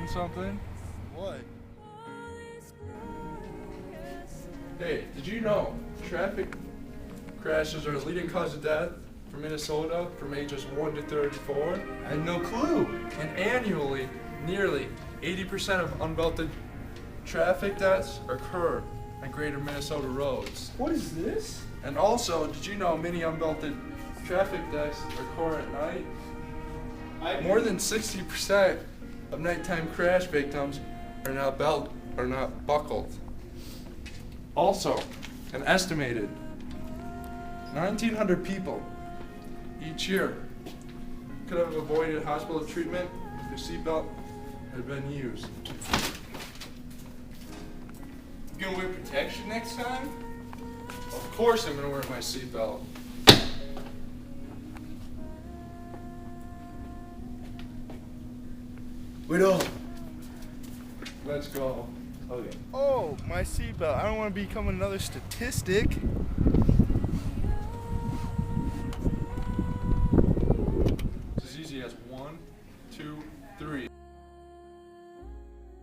something? What? Hey, did you know traffic crashes are the leading cause of death for Minnesota from ages 1 to 34? I had no clue. And annually, nearly 80% of unbelted traffic deaths occur on greater Minnesota roads. What is this? And also, did you know many unbelted traffic deaths occur at night? More than 60% of nighttime crash victims are not buckled. Also, an estimated 1,900 people each year could have avoided hospital treatment if their seatbelt had been used. You gonna wear protection next time? Of course I'm gonna wear my seatbelt. Wait up. Let's go. Okay. Oh, my seatbelt. I don't want to become another statistic.